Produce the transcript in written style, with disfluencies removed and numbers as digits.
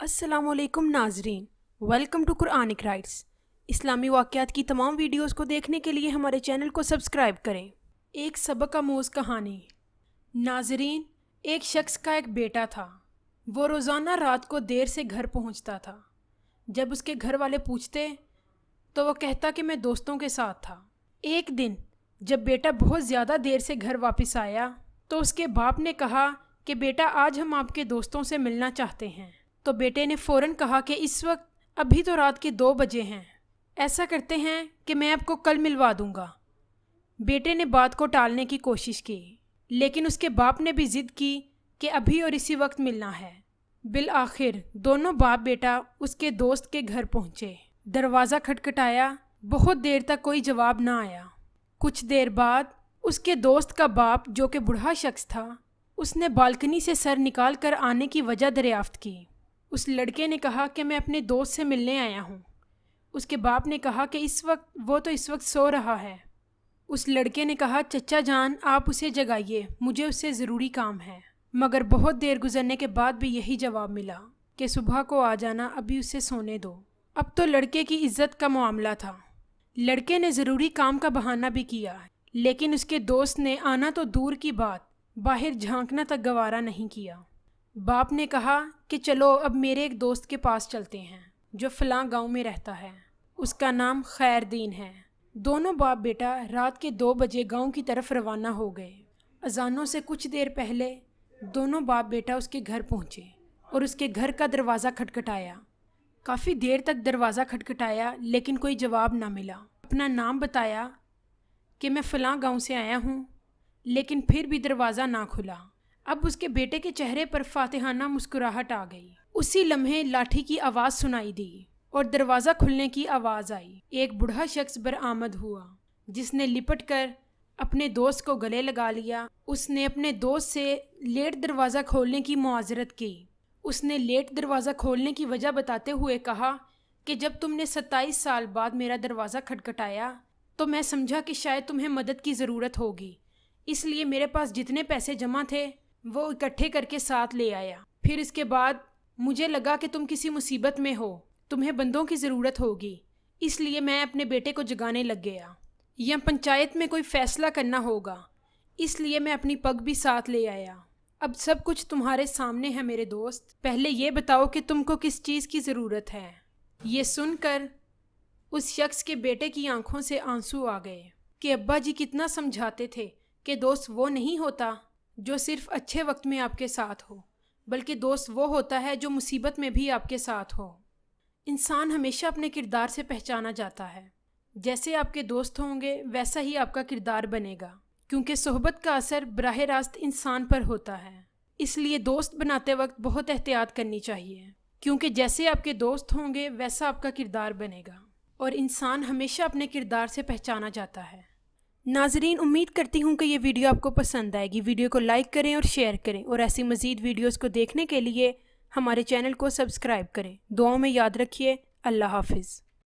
السلام علیکم ناظرین، ویلکم ٹو قرآنک رائٹس۔ اسلامی واقعات کی تمام ویڈیوز کو دیکھنے کے لیے ہمارے چینل کو سبسکرائب کریں۔ ایک سبق آموز کہانی۔ ناظرین، ایک شخص کا ایک بیٹا تھا۔ وہ روزانہ رات کو دیر سے گھر پہنچتا تھا۔ جب اس کے گھر والے پوچھتے تو وہ کہتا کہ میں دوستوں کے ساتھ تھا۔ ایک دن جب بیٹا بہت زیادہ دیر سے گھر واپس آیا تو اس کے باپ نے کہا کہ بیٹا آج ہم آپ کے دوستوں سے ملنا چاہتے ہیں۔ تو بیٹے نے فوراً کہا کہ اس وقت ابھی تو رات کے 2 بجے ہیں، ایسا کرتے ہیں کہ میں آپ کو کل ملوا دوں گا۔ بیٹے نے بات کو ٹالنے کی کوشش کی، لیکن اس کے باپ نے بھی ضد کی کہ ابھی اور اسی وقت ملنا ہے۔ بالآخر دونوں باپ بیٹا اس کے دوست کے گھر پہنچے۔ دروازہ کھٹکھٹایا، بہت دیر تک کوئی جواب نہ آیا۔ کچھ دیر بعد اس کے دوست کا باپ، جو کہ بوڑھا شخص تھا، اس نے بالکنی سے سر نکال کر آنے کی وجہ دریافت کی۔ اس لڑکے نے کہا کہ میں اپنے دوست سے ملنے آیا ہوں۔ اس کے باپ نے کہا کہ اس وقت سو رہا ہے۔ اس لڑکے نے کہا چچا جان آپ اسے جگائیے، مجھے اس سے ضروری کام ہے۔ مگر بہت دیر گزرنے کے بعد بھی یہی جواب ملا کہ صبح کو آ جانا، ابھی اسے سونے دو۔ اب تو لڑکے کی عزت کا معاملہ تھا۔ لڑکے نے ضروری کام کا بہانہ بھی کیا، لیکن اس کے دوست نے آنا تو دور کی بات، باہر جھانکنا تک گوارا نہیں کیا۔ باپ نے کہا کہ چلو اب میرے ایک دوست کے پاس چلتے ہیں جو فلاں گاؤں میں رہتا ہے، اس کا نام خیر دین ہے۔ دونوں باپ بیٹا رات کے 2 بجے گاؤں کی طرف روانہ ہو گئے۔ اذانوں سے کچھ دیر پہلے دونوں باپ بیٹا اس کے گھر پہنچے اور اس کے گھر کا دروازہ کھٹکھٹایا۔ کافی دیر تک دروازہ کھٹکھٹایا لیکن کوئی جواب نہ ملا۔ اپنا نام بتایا کہ میں فلاں گاؤں سے آیا ہوں، لیکن پھر بھی دروازہ نہ کھلا۔ اب اس کے بیٹے کے چہرے پر فاتحانہ مسکراہٹ آ گئی۔ اسی لمحے لاٹھی کی آواز سنائی دی اور دروازہ کھلنے کی آواز آئی۔ ایک بوڑھا شخص برآمد ہوا جس نے لپٹ کر اپنے دوست کو گلے لگا لیا۔ اس نے اپنے دوست سے لیٹ دروازہ کھولنے کی معذرت کی۔ اس نے لیٹ دروازہ کھولنے کی وجہ بتاتے ہوئے کہا کہ جب تم نے 27 سال بعد میرا دروازہ کھٹکھٹایا تو میں سمجھا کہ شاید تمہیں مدد کی ضرورت ہوگی، اس لیے میرے پاس جتنے پیسے جمع تھے وہ اکٹھے کر کے ساتھ لے آیا۔ پھر اس کے بعد مجھے لگا کہ تم کسی مصیبت میں ہو، تمہیں بندوں کی ضرورت ہوگی، اس لیے میں اپنے بیٹے کو جگانے لگ گیا۔ یا پنچایت میں کوئی فیصلہ کرنا ہوگا، اس لیے میں اپنی پگ بھی ساتھ لے آیا۔ اب سب کچھ تمہارے سامنے ہے میرے دوست، پہلے یہ بتاؤ کہ تم کو کس چیز کی ضرورت ہے۔ یہ سن کر اس شخص کے بیٹے کی آنکھوں سے آنسو آ گئے کہ ابا جی کتنا سمجھاتے تھے کہ دوست وہ نہیں ہوتا جو صرف اچھے وقت میں آپ کے ساتھ ہو، بلکہ دوست وہ ہوتا ہے جو مصیبت میں بھی آپ کے ساتھ ہو۔ انسان ہمیشہ اپنے کردار سے پہچانا جاتا ہے۔ جیسے آپ کے دوست ہوں گے ویسا ہی آپ کا کردار بنے گا، کیونکہ صحبت کا اثر براہ راست انسان پر ہوتا ہے۔ اس لیے دوست بناتے وقت بہت احتیاط کرنی چاہیے، کیونکہ جیسے آپ کے دوست ہوں گے ویسا آپ کا کردار بنے گا، اور انسان ہمیشہ اپنے کردار سے پہچانا جاتا ہے۔ ناظرین، امید کرتی ہوں کہ یہ ویڈیو آپ کو پسند آئے گی۔ ویڈیو کو لائک کریں اور شیئر کریں، اور ایسی مزید ویڈیوز کو دیکھنے کے لیے ہمارے چینل کو سبسکرائب کریں۔ دعاؤں میں یاد رکھیے۔ اللہ حافظ۔